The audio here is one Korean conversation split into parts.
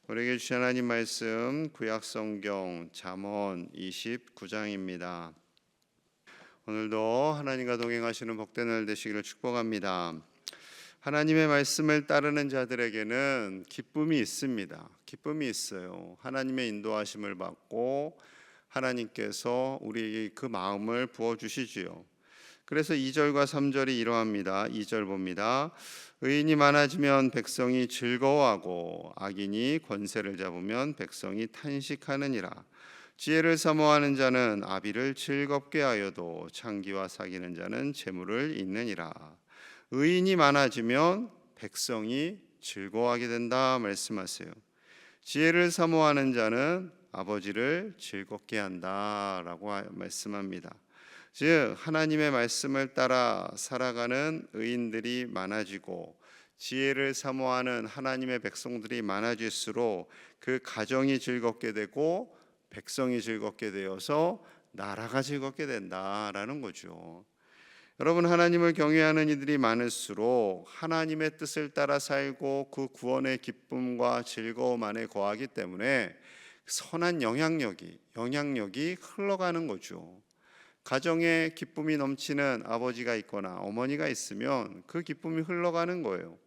우리에게 주신 하나님 말씀 구약성경 잠언 29장입니다. 오늘도 하나님과 동행하시는 복된 날 되시기를 축복합니다. 하나님의 말씀을 따르는 자들에게는 기쁨이 있습니다. 기쁨이 있어요. 하나님의 인도하심을 받고 하나님께서 우리에게 그 마음을 부어주시지요. 그래서 2절과 3절이 이러합니다. 2절 봅니다. 의인이 많아지면 백성이 즐거워하고 악인이 권세를 잡으면 백성이 탄식하느니라. 지혜를 사모하는 자는 아비를 즐겁게 하여도 창기와 사귀는 자는 재물을 잇느니라. 의인이 많아지면 백성이 즐거워하게 된다 말씀하세요. 지혜를 사모하는 자는 아버지를 즐겁게 한다라고 말씀합니다. 즉 하나님의 말씀을 따라 살아가는 의인들이 많아지고 지혜를 사모하는 하나님의 백성들이 많아질수록 그 가정이 즐겁게 되고 백성이 즐겁게 되어서 나라가 즐겁게 된다라는 거죠. 여러분, 하나님을 경외하는 이들이 많을수록 하나님의 뜻을 따라 살고 그 구원의 기쁨과 즐거움 안에 거하기 때문에 선한 영향력이 흘러가는 거죠. 가정에 기쁨이 넘치는 아버지가 있거나 어머니가 있으면 그 기쁨이 흘러가는 거예요.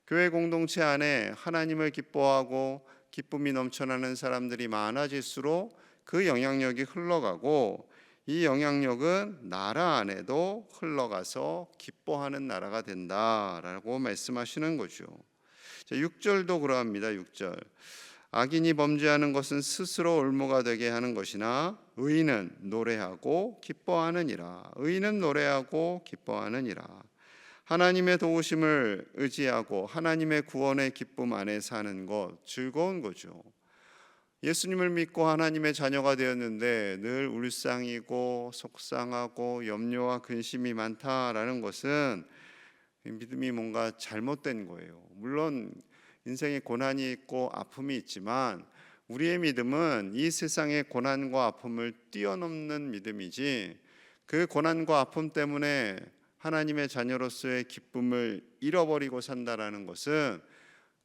교회 공동체 안에 하나님을 기뻐하고 기쁨이 넘쳐나는 사람들이 많아질수록 그 영향력이 흘러가고 이 영향력은 나라 안에도 흘러가서 기뻐하는 나라가 된다라고 말씀하시는 거죠. 6절도 그러합니다. 6절. 악인이 범죄하는 것은 스스로 올무가 되게 하는 것이나 의인은 노래하고 기뻐하느니라. 의인은 노래하고 기뻐하느니라. 하나님의 도우심을 의지하고 하나님의 구원의 기쁨 안에 사는 것 즐거운 거죠. 예수님을 믿고 하나님의 자녀가 되었는데 늘 울상이고 속상하고 염려와 근심이 많다라는 것은 믿음이 뭔가 잘못된 거예요. 물론 인생에 고난이 있고 아픔이 있지만 우리의 믿음은 이 세상의 고난과 아픔을 뛰어넘는 믿음이지 그 고난과 아픔 때문에 하나님의 자녀로서의 기쁨을 잃어버리고 산다라는 것은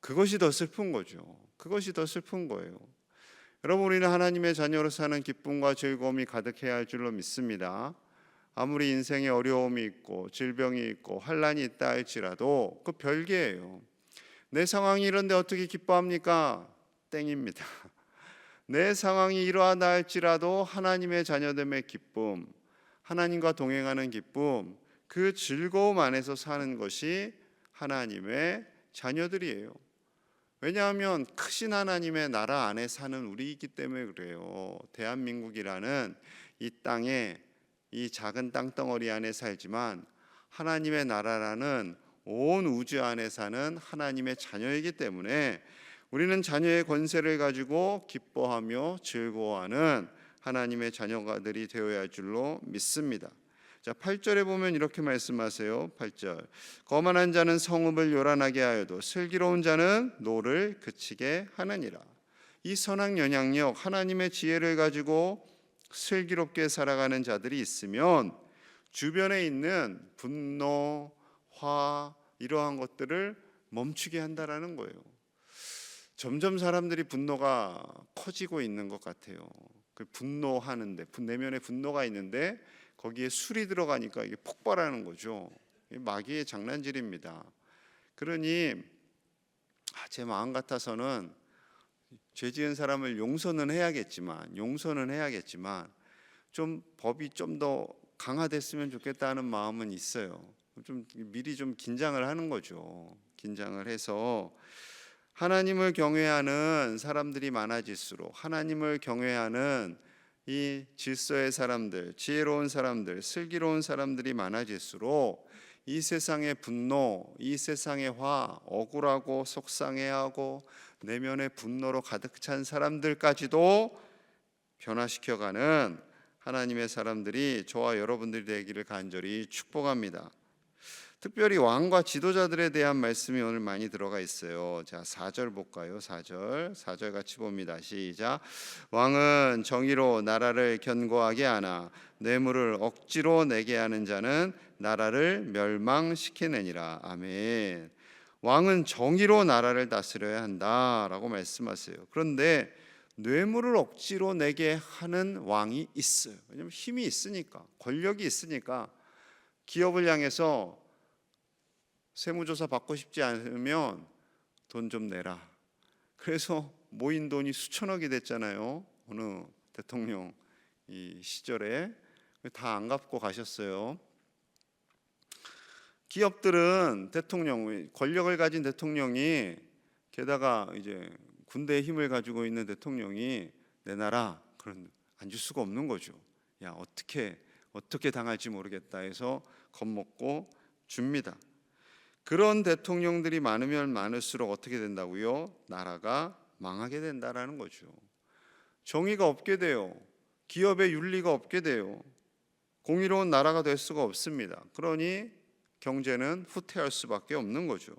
그것이 더 슬픈 거죠. 그것이 더 슬픈 거예요. 여러분, 우리는 하나님의 자녀로 사는 기쁨과 즐거움이 가득해야 할 줄로 믿습니다. 아무리 인생에 어려움이 있고 질병이 있고 환난이 있다 할지라도 그 별개예요. 내 상황이 이런데 어떻게 기뻐합니까? 땡입니다. 내 상황이 이러하다 할지라도 하나님의 자녀됨의 기쁨, 하나님과 동행하는 기쁨, 그 즐거움 안에서 사는 것이 하나님의 자녀들이에요. 왜냐하면 크신 하나님의 나라 안에 사는 우리이기 때문에 그래요. 대한민국이라는 이 땅에 이 작은 땅덩어리 안에 살지만 하나님의 나라라는 온 우주 안에 사는 하나님의 자녀이기 때문에 우리는 자녀의 권세를 가지고 기뻐하며 즐거워하는 하나님의 자녀가들이 되어야 할 줄로 믿습니다. 자, 8절에 보면 이렇게 말씀하세요. 8절. 거만한 자는 성읍을 요란하게 하여도 슬기로운 자는 노를 그치게 하느니라. 이 선한 영향력, 하나님의 지혜를 가지고 슬기롭게 살아가는 자들이 있으면 주변에 있는 분노, 화, 이러한 것들을 멈추게 한다라는 거예요. 점점 사람들이 분노가 커지고 있는 것 같아요. 그 분노하는데 내면에 분노가 있는데 거기에 술이 들어가니까 이게 폭발하는 거죠. 마귀의 장난질입니다. 그러니 제 마음 같아서는 죄 지은 사람을 용서는 해야겠지만 좀 법이 좀 더 강화됐으면 좋겠다는 마음은 있어요. 좀 미리 좀 긴장을 하는 거죠. 긴장을 해서 하나님을 경외하는 사람들이 많아질수록 하나님을 경외하는 이 질서의 사람들, 지혜로운 사람들, 슬기로운 사람들이 많아질수록 이 세상의 분노, 이 세상의 화, 억울하고 속상해하고 내면의 분노로 가득 찬 사람들까지도 변화시켜가는 하나님의 사람들이 저와 여러분들이 되기를 간절히 축복합니다. 특별히 왕과 지도자들에 대한 말씀이 오늘 많이 들어가 있어요. 자, 4절 볼까요? 4절 같이 봅니다. 시작. 왕은 정의로 나라를 견고하게 하나 뇌물을 억지로 내게 하는 자는 나라를 멸망시키느니라. 아멘. 왕은 정의로 나라를 다스려야 한다라고 말씀하세요. 그런데 뇌물을 억지로 내게 하는 왕이 있어요. 왜냐하면 힘이 있으니까, 권력이 있으니까. 기업을 향해서 세무조사 받고 싶지 않으면 돈 좀 내라. 그래서 모인 돈이 수천억이 됐잖아요. 어느 대통령 이 시절에 다 안 갚고 가셨어요. 기업들은 대통령, 권력을 가진 대통령이, 게다가 이제 군대의 힘을 가지고 있는 대통령이 내놔라, 그런 안 줄 수가 없는 거죠. 야, 어떻게 당할지 모르겠다 해서 겁먹고 줍니다. 그런 대통령들이 많으면 많을수록 어떻게 된다고요? 나라가 망하게 된다라는 거죠. 정의가 없게 돼요. 기업의 윤리가 없게 돼요. 공의로운 나라가 될 수가 없습니다. 그러니 경제는 후퇴할 수밖에 없는 거죠.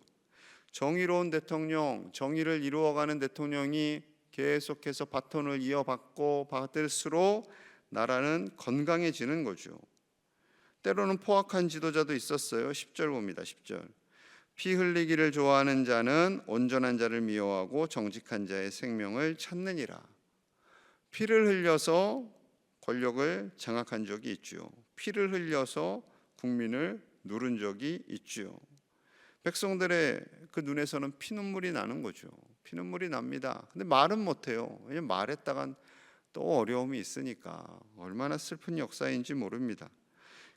정의로운 대통령, 정의를 이루어가는 대통령이 계속해서 바톤을 이어받고 받을수록 나라는 건강해지는 거죠. 때로는 포악한 지도자도 있었어요. 10절 봅니다. 10절. 피 흘리기를 좋아하는 자는 온전한 자를 미워하고 정직한 자의 생명을 찾느니라. 피를 흘려서 권력을 장악한 적이 있죠. 피를 흘려서 국민을 누른 적이 있죠. 백성들의 그 눈에서는 피눈물이 나는 거죠. 피눈물이 납니다. 근데 말은 못해요. 왜냐면 말했다간 또 어려움이 있으니까. 얼마나 슬픈 역사인지 모릅니다.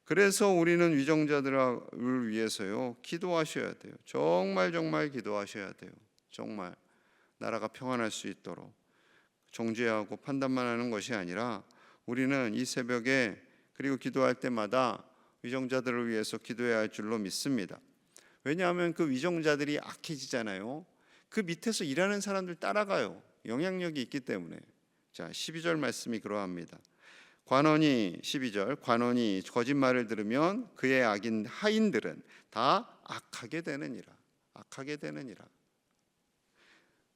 그래서 우리는 위정자들을 위해서요, 기도하셔야 돼요. 정말 기도하셔야 돼요. 정말 나라가 평안할 수 있도록. 정죄하고 판단만 하는 것이 아니라 우리는 이 새벽에 그리고 기도할 때마다 위정자들을 위해서 기도해야 할 줄로 믿습니다. 왜냐하면 그 위정자들이 악해지잖아요. 그 밑에서 일하는 사람들 따라가요. 영향력이 있기 때문에. 자, 12절 말씀이 그러합니다. 관원이 12절 관원이 거짓말을 들으면 그의 악인 하인들은 다 악하게 되느니라. 악하게 되느니라.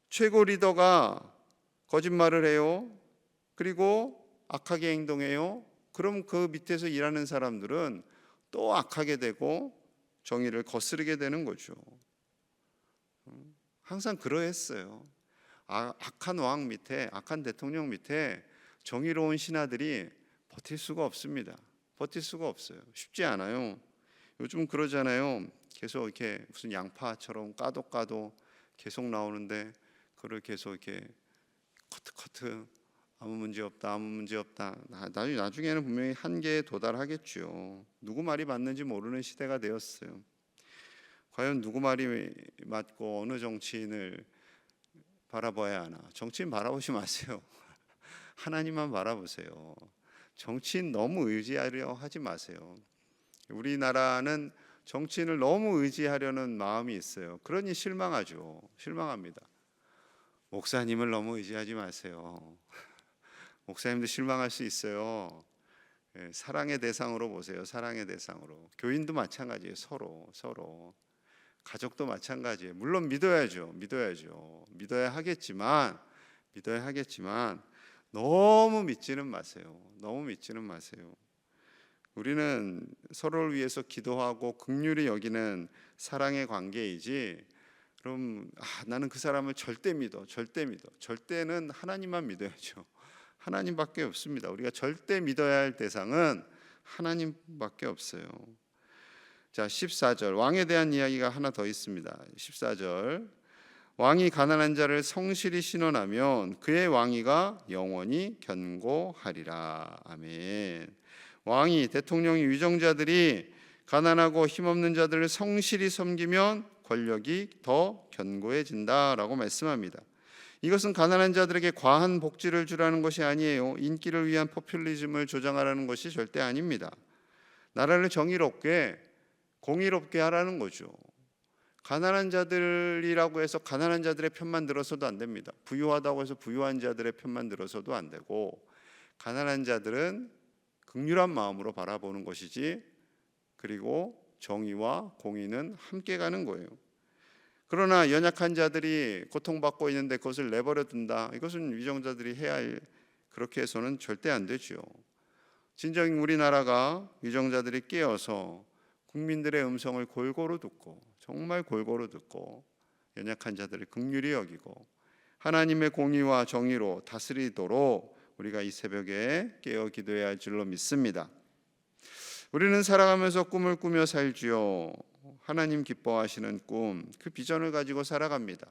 최고 리더가 거짓말을 해요. 그리고 악하게 행동해요. 그럼 그 밑에서 일하는 사람들은 또 악하게 되고 정의를 거스르게 되는 거죠. 항상 그러했어요. 악한 왕 밑에, 악한 대통령 밑에 정의로운 신하들이 버틸 수가 없습니다. 버틸 수가 없어요. 쉽지 않아요. 요즘 그러잖아요. 계속 이렇게 무슨 양파처럼 까도 계속 나오는데 그걸 계속 이렇게 커트 아무 문제 없다. 나중에는 분명히 한계에 도달하겠죠. 누구 말이 맞는지 모르는 시대가 되었어요. 과연 누구 말이 맞고 어느 정치인을 바라봐야 하나? 정치인 바라보지 마세요. 하나님만 바라보세요. 정치인 너무 의지하려 하지 마세요. 우리나라는 정치인을 너무 의지하려는 마음이 있어요. 그러니 실망합니다. 목사님을 너무 의지하지 마세요. 목사님도 실망할 수 있어요. 사랑의 대상으로 보세요. 사랑의 대상으로. 교인도 마찬가지예요. 서로. 가족도 마찬가지예요. 물론 믿어야죠. 믿어야 하겠지만 너무 믿지는 마세요. 우리는 서로를 위해서 기도하고 긍휼히 여기는 사랑의 관계이지, 그럼 나는 그 사람을 절대 믿어. 절대는 하나님만 믿어야죠. 하나님밖에 없습니다. 우리가 절대 믿어야 할 대상은 하나님밖에 없어요. 자, 14절 왕에 대한 이야기가 하나 더 있습니다. 14절 왕이 가난한 자를 성실히 신원하면 그의 왕위가 영원히 견고하리라. 아멘. 왕이, 대통령이, 위정자들이 가난하고 힘없는 자들을 성실히 섬기면 권력이 더 견고해진다라고 말씀합니다. 이것은 가난한 자들에게 과한 복지를 주라는 것이 아니에요. 인기를 위한 포퓰리즘을 조장하라는 것이 절대 아닙니다. 나라를 정의롭게 공의롭게 하라는 거죠. 가난한 자들이라고 해서 가난한 자들의 편만 들어서도 안 됩니다. 부유하다고 해서 부유한 자들의 편만 들어서도 안 되고, 가난한 자들은 긍휼한 마음으로 바라보는 것이지, 그리고 정의와 공의는 함께 가는 거예요. 그러나 연약한 자들이 고통받고 있는데 그것을 내버려 둔다, 이것은 위정자들이 해야 할, 그렇게 해서는 절대 안 되죠. 진정 우리나라가 위정자들이 깨어서 국민들의 음성을 골고루 듣고, 정말 골고루 듣고 연약한 자들을 긍휼히 여기고 하나님의 공의와 정의로 다스리도록 우리가 이 새벽에 깨어 기도해야 할 줄로 믿습니다. 우리는 살아가면서 꿈을 꾸며 살지요. 하나님 기뻐하시는 꿈, 그 비전을 가지고 살아갑니다.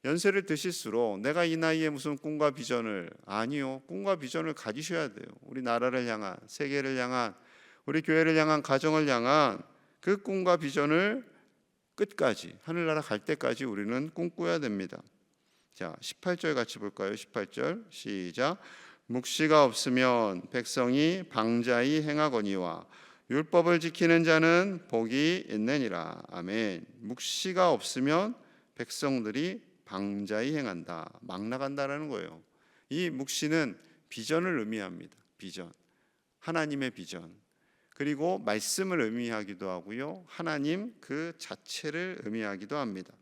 연세를 드실수록 내가 이 나이에 무슨 꿈과 비전을, 아니요, 꿈과 비전을 가지셔야 돼요. 우리 나라를 향한, 세계를 향한, 우리 교회를 향한, 가정을 향한 그 꿈과 비전을 끝까지, 하늘나라 갈 때까지 우리는 꿈꿔야 됩니다. 자, 18절 같이 볼까요? 18절 시작. 묵시가 없으면 백성이 방자히 행하거니와 율법을 지키는 자는 복이 있느니라. 아멘. 묵시가 없으면 백성들이 방자히 행한다, 막 나간다라는 거예요. 이 묵시는 비전을 의미합니다. 비전, 하나님의 비전, 그리고 말씀을 의미하기도 하고요, 하나님 그 자체를 의미하기도 합니다.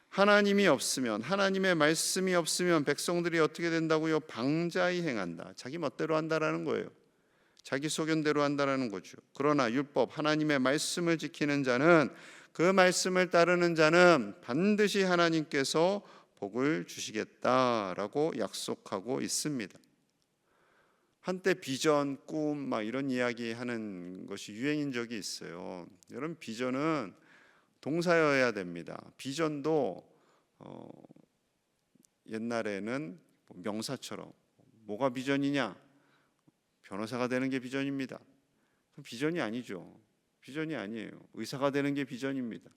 하나님이 없으면, 하나님의 말씀이 없으면 백성들이 어떻게 된다고요? 방자히 행한다, 자기 멋대로 한다라는 거예요. 자기 소견대로 한다라는 거죠. 그러나 율법, 하나님의 말씀을 지키는 자는, 그 말씀을 따르는 자는 반드시 하나님께서 복을 주시겠다라고 약속하고 있습니다. 한때 비전, 꿈 막 이런 이야기 하는 것이 유행인 적이 있어요. 여러분, 비전은 동사여야 됩니다. 비전도 옛날에는 명사처럼, 뭐가 비전이냐? 변호사가 되는 게 비전입니다. 그럼 비전이 아니죠. 비전이 아니에요. 의사가 되는 게 비전입니다.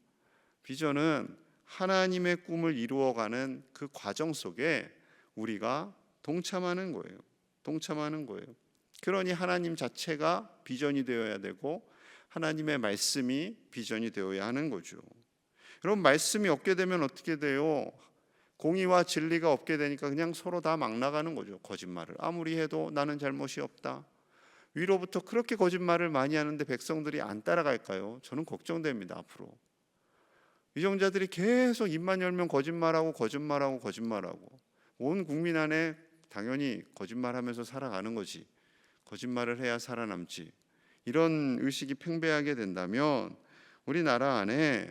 비전은 하나님의 꿈을 이루어가는 그 과정 속에 우리가 동참하는 거예요. 동참하는 거예요. 그러니 하나님 자체가 비전이 되어야 되고 하나님의 말씀이 비전이 되어야 하는 거죠. 여러분, 말씀이 없게 되면 어떻게 돼요? 공의와 진리가 없게 되니까 그냥 서로 다 막 나가는 거죠. 거짓말을 아무리 해도 나는 잘못이 없다. 위로부터 그렇게 거짓말을 많이 하는데 백성들이 안 따라갈까요? 저는 걱정됩니다. 앞으로 위정자들이 계속 입만 열면 거짓말하고 거짓말하고 거짓말하고, 온 국민 안에 당연히 거짓말하면서 살아가는 거지, 거짓말을 해야 살아남지, 이런 의식이 팽배하게 된다면 우리나라 안에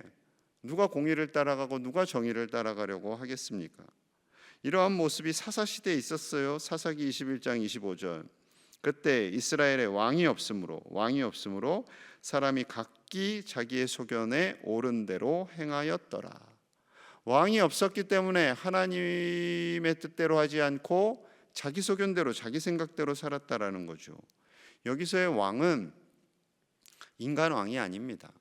누가 공의를 따라가고 누가 정의를 따라가려고 하겠습니까? 이러한 모습이 사사시대에 있었어요. 사사기 21장 25절. 그때 이스라엘에 왕이 없으므로 사람이 각기 자기의 소견에 옳은 대로 행하였더라. 왕이 없었기 때문에 하나님의 뜻대로 하지 않고 자기 소견대로, 자기 생각대로 살았다라는 거죠. 여기서의 왕은 인간 왕이 아닙니다.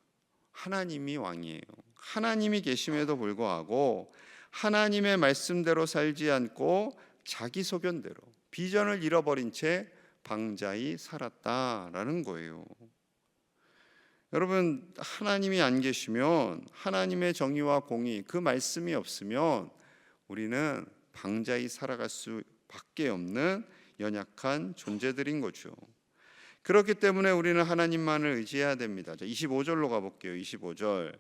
하나님이 왕이에요. 하나님이 계심에도 불구하고 하나님의 말씀대로 살지 않고 자기 소견대로, 비전을 잃어버린 채 방자히 살았다라는 거예요. 여러분, 하나님이 안 계시면, 하나님의 정의와 공의, 그 말씀이 없으면 우리는 방자히 살아갈 수밖에 없는 연약한 존재들인 거죠. 그렇기 때문에 우리는 하나님만을 의지해야 됩니다. 25절로 가볼게요. 25절.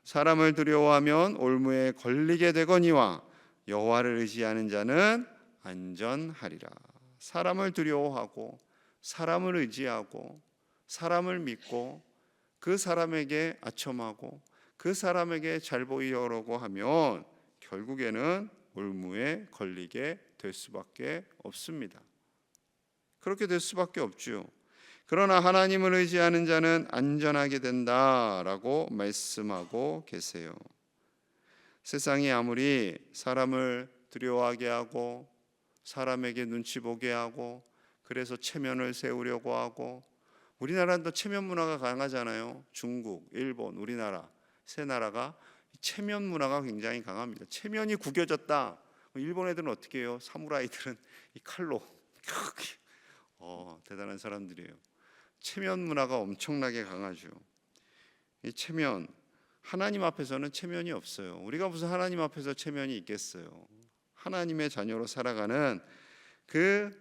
사람을 두려워하면 올무에 걸리게 되거니와 여호와를 의지하는 자는 안전하리라. 사람을 두려워하고 사람을 의지하고 사람을 믿고 그 사람에게 아첨하고 그 사람에게 잘 보이려고 하면 결국에는 올무에 걸리게 될 수밖에 없습니다. 그렇게 될 수밖에 없죠. 그러나 하나님을 의지하는 자는 안전하게 된다라고 말씀하고 계세요. 세상이 아무리 사람을 두려워하게 하고 사람에게 눈치 보게 하고 그래서 체면을 세우려고 하고, 우리나라는 또 체면 문화가 강하잖아요. 중국, 일본, 우리나라 세 나라가 체면 문화가 굉장히 강합니다. 체면이 구겨졌다. 일본 애들은 어떻게 해요? 사무라이들은 이 칼로 대단한 사람들이에요. 체면 문화가 엄청나게 강하죠. 이 체면, 하나님 앞에서는 체면이 없어요. 우리가 무슨 하나님 앞에서 체면이 있겠어요? 하나님의 자녀로 살아가는 그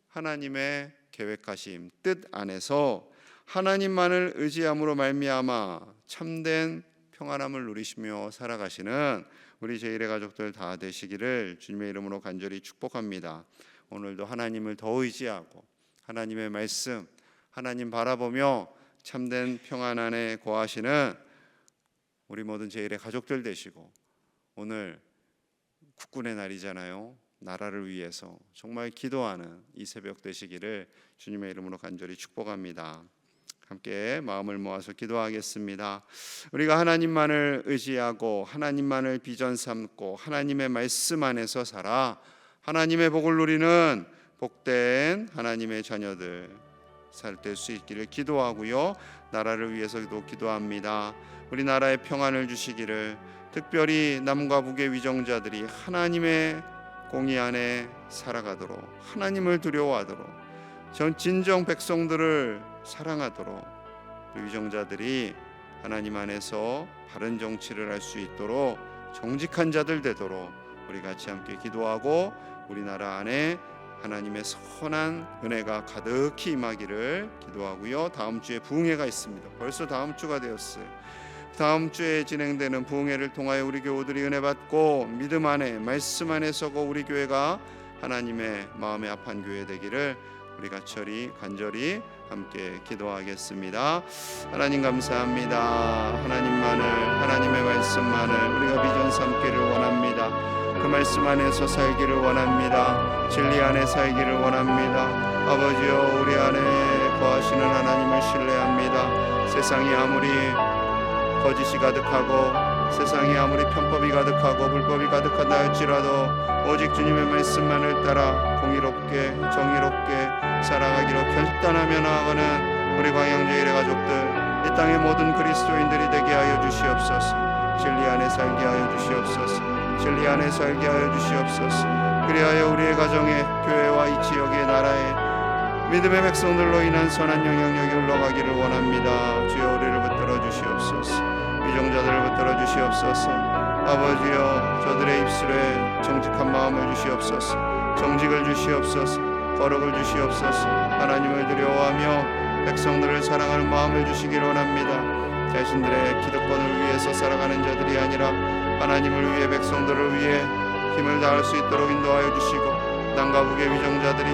하나님의 계획하심, 뜻 안에서 하나님만을 의지함으로 말미암아 참된 평안함을 누리시며 살아가시는 우리 제1의 가족들 다 되시기를 주님의 이름으로 간절히 축복합니다. 오늘도 하나님을 더 의지하고 하나님의 말씀, 하나님 바라보며 참된 평안 안에 거하시는 우리 모든 제1의 가족들 되시고 오늘 국군의 날이잖아요. 나라를 위해서 정말 기도하는 이 새벽 되시기를 주님의 이름으로 간절히 축복합니다. 함께 마음을 모아서 기도하겠습니다. 우리가 하나님만을 의지하고 하나님만을 비전 삼고 하나님의 말씀 안에서 살아 하나님의 복을 누리는 복된 하나님의 자녀들 될 수 있기를 기도하고요. 나라를 위해서도 기도합니다. 우리 나라에 평안을 주시기를, 특별히 남과 북의 위정자들이 하나님의 공의 안에 살아가도록, 하나님을 두려워하도록, 진정 백성들을 사랑하도록, 위정자들이 하나님 안에서 바른 정치를 할 수 있도록 정직한 자들 되도록 우리 같이 함께 기도하고 우리나라 안에 하나님의 선한 은혜가 가득히 임하기를 기도하고요. 다음 주에 부흥회가 있습니다. 벌써 다음 주가 되었어요. 다음 주에 진행되는 부흥회를 통하여 우리 교우들이 은혜 받고 믿음 안에 말씀 안에 서고 우리 교회가 하나님의 마음에 합한 교회 되기를 우리 간절히 함께 기도하겠습니다. 하나님 감사합니다. 하나님의 말씀만을 우리가 비전 삼기를 원합니다. 그 말씀 안에서 살기를 원합니다. 진리 안에 살기를 원합니다. 아버지여, 우리 안에 거하시는 하나님을 신뢰합니다. 세상이 아무리 거짓이 가득하고 세상이 아무리 편법이 가득하고 불법이 가득하다 할지라도 오직 주님의 말씀만을 따라 공의롭게 정의롭게 살아가기로 결단하며 나아가는 우리 광양제 일의 가족들, 이 땅의 모든 그리스도인들이 되게 하여 주시옵소서. 진리 안에 살게 하여 주시옵소서. 진리 안에 살게 하여 주시옵소서. 그리하여 우리의 가정에, 교회와 이 지역의 나라에 믿음의 백성들로 인한 선한 영향력이 흘러가기를 원합니다. 주여, 우리를 붙들어 주시옵소서. 위정자들을 붙들어 주시옵소서. 아버지여, 저들의 입술에 정직한 마음을 주시옵소서. 정직을 주시옵소서. 거룩을 주시옵소서. 하나님을 두려워하며 백성들을 사랑하는 마음을 주시기를 원합니다. 자신들의 기득권을 위해서 살아가는 자들이 아니라 하나님을 위해, 백성들을 위해 힘을 다할 수 있도록 인도하여 주시고, 남과 북의 위정자들이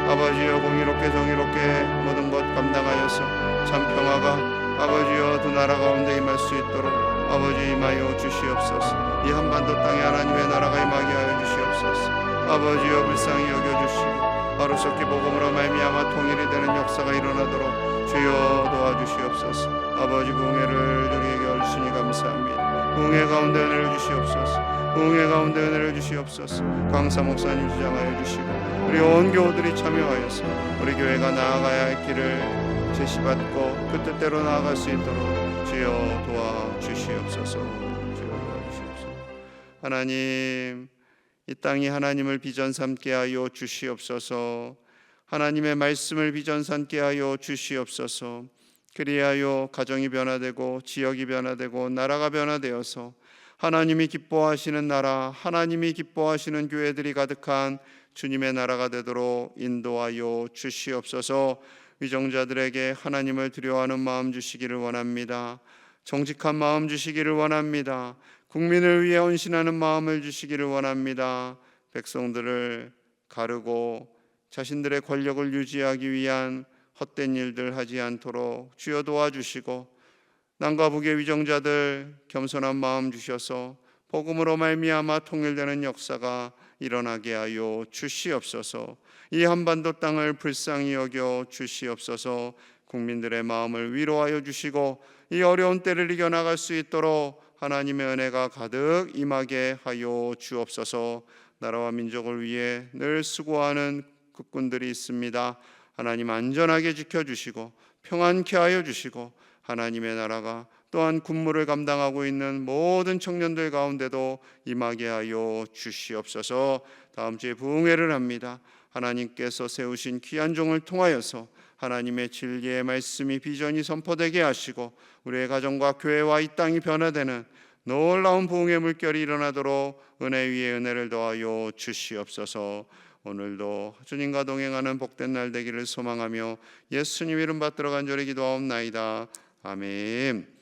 아버지여 공의롭게 정의롭게 모든 것 감당하여서 참 평화가 아버지여 두 나라 가운데 임할 수 있도록 아버지 임하여 주시옵소서. 이 한반도 땅에 하나님의 나라가 임하게 하여 주시옵소서. 아버지여 불쌍히 여겨주시고 하루속히 복음으로 말미암아 통일이 되는 역사가 일어나도록 주여 도와주시옵소서. 아버지, 부흥회를 우리에게 얼씨니 감사합니다. 부흥회 가운데 은혜를 주시옵소서. 부흥회 가운데 은혜를 주시옵소서. 강사 목사님 주장하여 주시고 우리 온 교우들이 참여하여서 우리 교회가 나아가야 할 길을 제시받고 그 뜻대로 나아갈 수 있도록 주여 도와주시옵소서. 주여 도와주시옵소서. 하나님, 이 땅이 하나님을 비전 삼게 하여 주시옵소서. 하나님의 말씀을 비전 삼게 하여 주시옵소서. 그리하여 가정이 변화되고 지역이 변화되고 나라가 변화되어서 하나님이 기뻐하시는 나라, 하나님이 기뻐하시는 교회들이 가득한 주님의 나라가 되도록 인도하여 주시옵소서. 위정자들에게 하나님을 두려워하는 마음 주시기를 원합니다. 정직한 마음 주시기를 원합니다. 국민을 위해 헌신하는 마음을 주시기를 원합니다. 백성들을 가르고 자신들의 권력을 유지하기 위한 헛된 일들 하지 않도록 주여 도와주시고, 남과 북의 위정자들 겸손한 마음 주셔서 복음으로 말미암아 통일되는 역사가 일어나게 하여 주시옵소서. 이 한반도 땅을 불쌍히 여겨 주시옵소서. 국민들의 마음을 위로하여 주시고 이 어려운 때를 이겨나갈 수 있도록 하나님의 은혜가 가득 임하게 하여 주옵소서. 나라와 민족을 위해 늘 수고하는 국군들이 있습니다. 하나님 안전하게 지켜주시고 평안케 하여 주시고, 하나님의 나라가 또한 군무를 감당하고 있는 모든 청년들 가운데도 임하게 하여 주시옵소서. 다음 주에 부흥회를 합니다. 하나님께서 세우신 귀한 종을 통하여서 하나님의 진리의 말씀이 비전이 선포되게 하시고 우리의 가정과 교회와 이 땅이 변화되는 놀라운 부흥의 물결이 일어나도록 은혜 위에 은혜를 더하여 주시옵소서. 오늘도 주님과 동행하는 복된 날 되기를 소망하며 예수님 이름 받들어 간절히 기도하옵나이다. 아멘.